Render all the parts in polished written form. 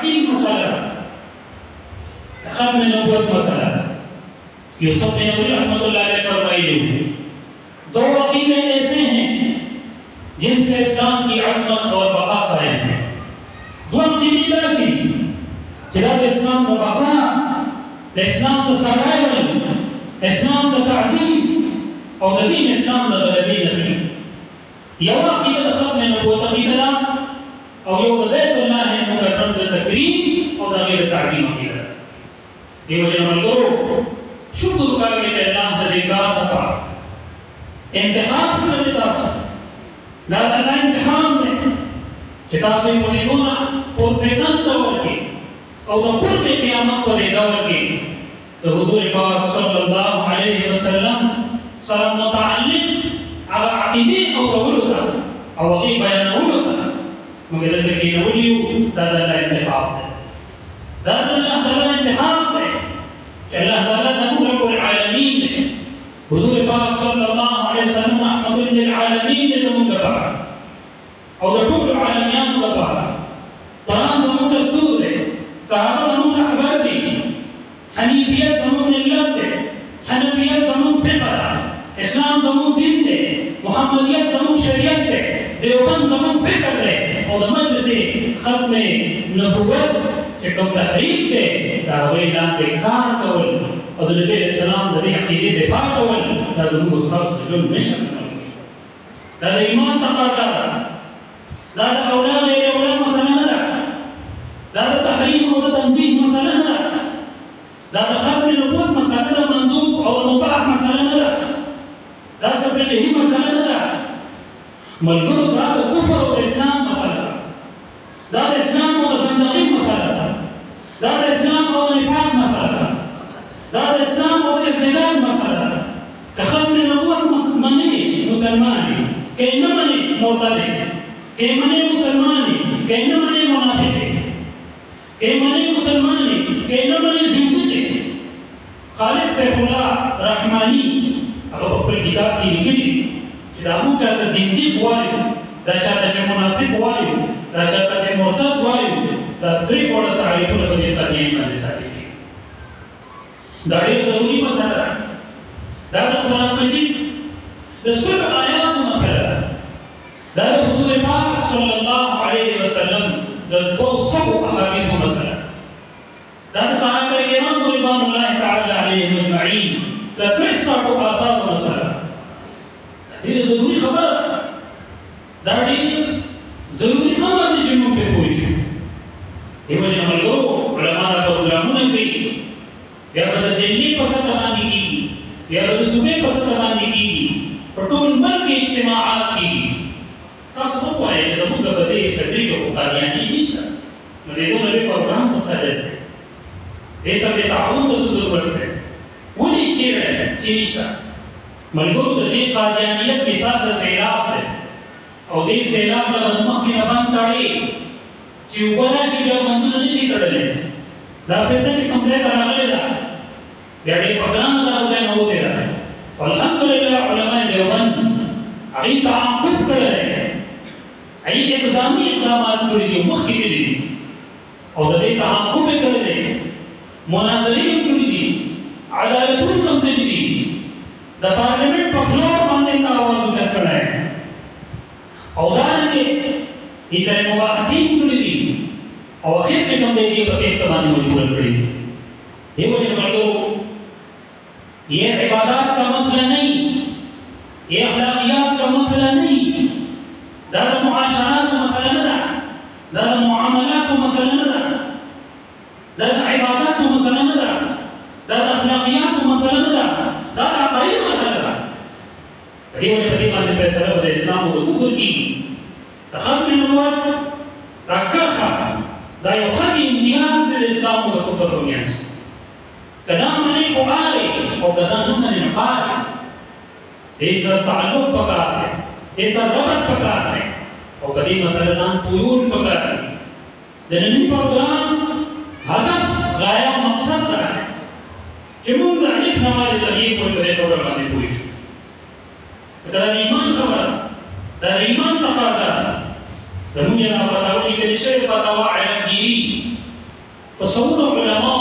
تعظیم مسئلہ ختم نبوت مسئلہ یوسف نبوی رحمۃ اللہ علیہ فرمائے دو عقیدے ایسے ہیں جن سے اسلام کی عظمت اور بقا قائم ہے دو عقیدے ایسی جناب اسلام کا بقا اسلام کا سرائیول اسلام کا تعظیم اور دین اسلام کا غلبی نبی یو عقیدہ ختم نبوت عقیدہ اور یو بیت اللہ ہے مکرم کا تکریم اور غیر تعظیم عقیدہ یہ وجہ ملگو شکر کر کے اللہ تذکار دفع انتخاب کر دیتا سا لا اللہ انتخاب دے چتاسی مدینونا پر فتن دور کے اور قرب قیامت پر دور کے تو حضور پاک صلی اللہ علیہ وسلم سر متعلق على عقیدے اور اولوتا اور وقی بیان اولوتا مگر تکین اولیو داد اللہ انتخاب دے داد اللہ تعالی انتخاب دے کہ اللہ تعالی نبو رب العالمین دے حضور پاک صلی اللہ علیہ وسلم احمد للعالمین دے زمون دبارا اور دطول العالمیان دبارا قرآن زمون دستور دے صحابہ زمون احبار دی حنیفیت زمون اللہ دے حنفیت زمون فقر اسلام زمون دین دے محمدیت زمون شریعت دے دیوبند زمون فکر دے اور مجلس ختم نبوت چکم تحریک دے دعوی اعلان دے کار کول اور نبی علیہ السلام دے عقیدے دفاع کول دا زمون استاذ جن مشن دا ایمان تقاضا دا اولاد غیر اولاد مسئلہ نہ دا تحریم اور تنزیح مسئلہ نہ دا ختم نبوت مسئلہ مندوب اور مباح مسئلہ نہ دا فقہی مسئلہ نہ ملګرو دا کفر او اسلام مسئله دا اسلام او زندگی مسئله دا اسلام او نفاق مسئله دا اسلام او ابتداء مسئله که ختم نبوت منی مسلمانی که نه منی مرتد که منی مسلمانی که نه منی منافق که منی مسلمانی که نه منی زندگی خالد سیف الله رحمانی هغه په خپل کتاب کې لیکلي دا موږ چاته زنديق وایو دا چاته چې منافق وایو دا چاته چې مرتد وایو دا درې ډول تعریفونه په دې تاریخ باندې ساتي دا ډېر ضروري مسله ده دا د قرآن مجید د سل آیات مسله دا د حضور پاک صلی الله علیه وسلم د 200 احادیث مسله دا د صحابه کرام رضوان الله تعالی علیهم اجمعین د 300 آثار مسله دې ضروري خبره دا ډېر ضروري امر دی چې موږ په پوه شو دیو جن ملګرو علما دا پروګرامونه کوي بیا به د ذهني په سطح باندې کېږي بیا به د صوبې په سطح باندې کېږي په ټول ملک کې اجتماعات کېږي تاسو مه وایئ چې زموږ په دې صدري کې خو قادیاني نشته نو دې دونه لوی پروګرام مساعدت دی دې سره د تعاون ته څه ضرورت دی ولې چې نشته ملګرو د دې قادیانیت مثال د سیلاب دی او دې سیلاب له مخکې نه بند کړي چې اوبه راشي بیا بندونه نشي تړلی دا فتنه چې کوم ځای ته راغلې ده بیا ډېر په ګرانه دغه ځای نه وتې ده الحمدلله علماء دیوبند هغوی تعاقب کړی دی هغوی اقدامي اقدامات کړي دي مخکې تللي دي او د دې تعاقب یې کړی دی مناظرې یې کړي دي عدالتونه هم تللي دي د پارلیمنټ په فلور باندې آواز اوچت کړی او دارنګې یې سره مباحثین کړي دي او اخر کې کوم دی په تحت باندې مجبور کړی دیو جن مطلب یہ عبادات کا مسئلہ نہیں یہ اخلاقیات کا مسئلہ نہیں دا معاشرات کا مسئلہ نہ دا معاملات کا مسئلہ نہ دا عبادات کا مسئلہ نہ دا اخلاقیات کا مسئلہ نہ دا عقائد کا مسئلہ نہ دیو جن په دې باندې فیصله د اسلام او د کفر کیږي د ختم نبوت راکړه دا یو خدي امتیاز د اسلام او د کفر په میانځ کدا منی قاری او کدا نه منی قاری ایسا تعلق پکار ہے ایسا ربط پکار ہے او کدی مسئلہ ځان پویول پکار ہے د نن پروګرام هدف غایه مقصد ده چې موږ د الف نمبر تغییر په دې خبره باندې پوه شو دا ایمان خبره دا ایمان تقاضا ده د موږ نه فتاوا لیکل شوی فتاوا علمگیری تصور علماء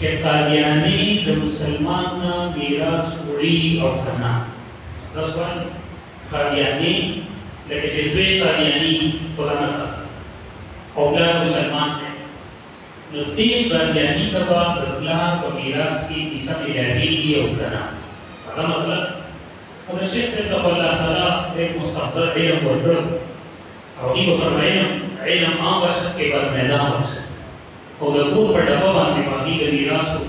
چې قادیانی د مسلمان نه میراث وړي او کنه. تاسو قادیانی لکه چې زوی قادیانی خدا نه خاصه او بلا مسلمان دی نو دې قادیانی ته به د پلار په میراث کې حصه ملاویږي او کنه. دا مسله او د شیخ صاحب ته الله تعالی ډېر مستحضر علم ورکړ او هغه فرمایي علم عام بشر کې بر میدان ورسه او د کور په ډبه باندې باقي د میراثو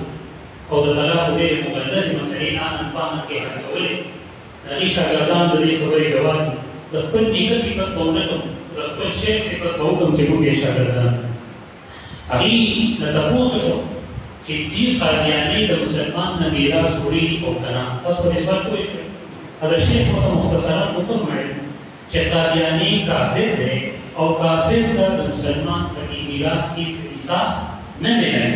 او د طلاق ډېرې مقدسې مسلې عام فهم کې حل کولې. هغې شاګردان د دې خبرې ګواه دي. د خپل نیکه صفت به ونه کړم، د خپل شیخ صفت به وکړم چې موږ یې شاګردان. هغې نه تپوس وشو چې دې قادیانۍ د مسلمان نه میراث وړي او که نه. تاسو په دې سوال پوه شئ. حضرت شیخ ورته مختصرا وفرمایل چې قادیانۍ کافر دی او کافر ته د مسلمان په میراث کې حصہ نہ ملے.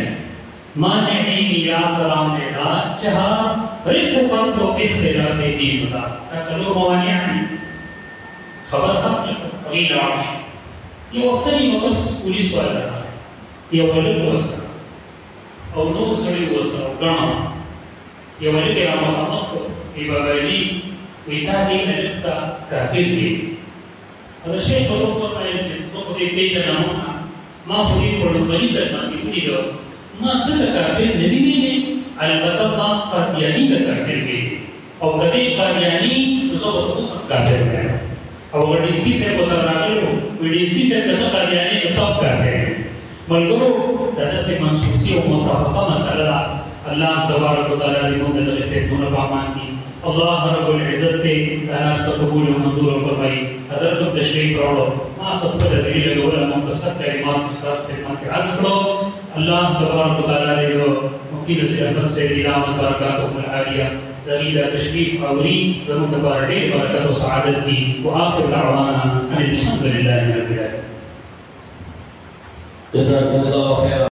مانع میراث رامدار چہار رق قتل و اختلاف دین دا اصلو موانع خبر ختم شو غیر عرش یہ وقتنی مقص پولیس والا رہا یہ ولد وسط او نور سڑی وسط او گرام یہ ولد رام خمس کو یہ بابا جی ویتا دی نلکتا کافر دی. اگر شیخ خطب فرمائے تو خودی بیجا نمونا ما خودی پڑھنبری سرمانی بڑی دو ما دل کافر ندی میں البتہ ما قادیانی کا کافر بھی اور کدی قادیانی ضبط مسلم کافر ہے اور اگر ڈیسپی سے گزر رہے ہو ڈیسپی سے کتا قادیانی تو تب کافر ہے. ملگرو دادا سے منسوسی و متفقہ مسئلہ اللہ تبارک و تعالی نے مدد فیدون بامان کی. اللہ رب العزت تے ناس کا قبول و منظور فرمائی. حضرت تشریف روڑو ما سب پر عزیز لگولا مختصر کلمات مصرف خدمت کے عرض کرو. اللہ تبارک و تعالی نے جو مقید سے احمد سے دیلامت برکاتهم العالیہ دلیل تشریف عوری ضرور دبار دیر برکت و سعادت کی. وآخر دعوانا ان الحمدللہ رب العالمین. جزاکم اللہ خیر.